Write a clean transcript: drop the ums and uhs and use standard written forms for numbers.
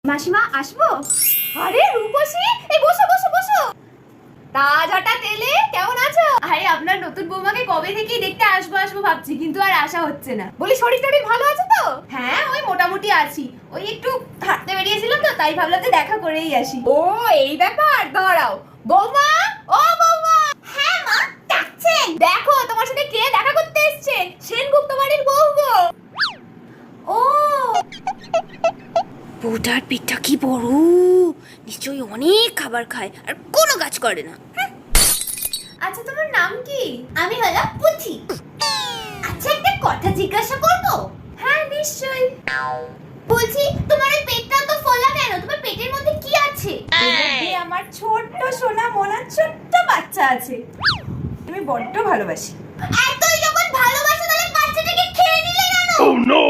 মাসিমা আসবো? আরে রূপসী, এই বসো বসো বসো। তাজাটা তেলে কেমন আছো? আরে আপনার নতুন বৌমাকে কবে থেকেই দেখতে আসবো আসবো ভাবছি, কিন্তু আর আসা হচ্ছে না। বলি শরীর টরীর ভালো আছে তো? হ্যাঁ ওই মোটামুটি আছি, ওই একটু হাঁটতে বেরিয়েছিলাম তো, তাই ভাবলাম যে দেখা করেই আসি। ও এই ব্যাপার, দাঁড়াও। বৌমা, ও বৌমা। হ্যাঁ মা, ডাকছেন? দেখো তোমার সাথে কে দেখা করতে এসেছে, সেনগুপ্ত বাড়ির বউ গো। ও বউটার পেটটা কি বড়, নিশ্চয়ই অনেক খাবার খায় আর কোনো কাজ করে না। আচ্ছা তোমার নাম কি? আমি হলো পুথি। আচ্ছা একটা কথা জিজ্ঞাসা করব? হ্যাঁ নিশ্চয়ই। বলছি তোমার এই পেটটা তো ফোলা কেন? তোমার পেটের মধ্যে কি আছে? এর মধ্যে আমার ছোট্ট সোনা মোনার ছোট্ট বাচ্চা আছে, আমি বড্ড ভালোবাসি। এতই যখন ভালোবাসো তাহলে বাচ্চাটাকে খেয়ে নিলে কেন? Oh no!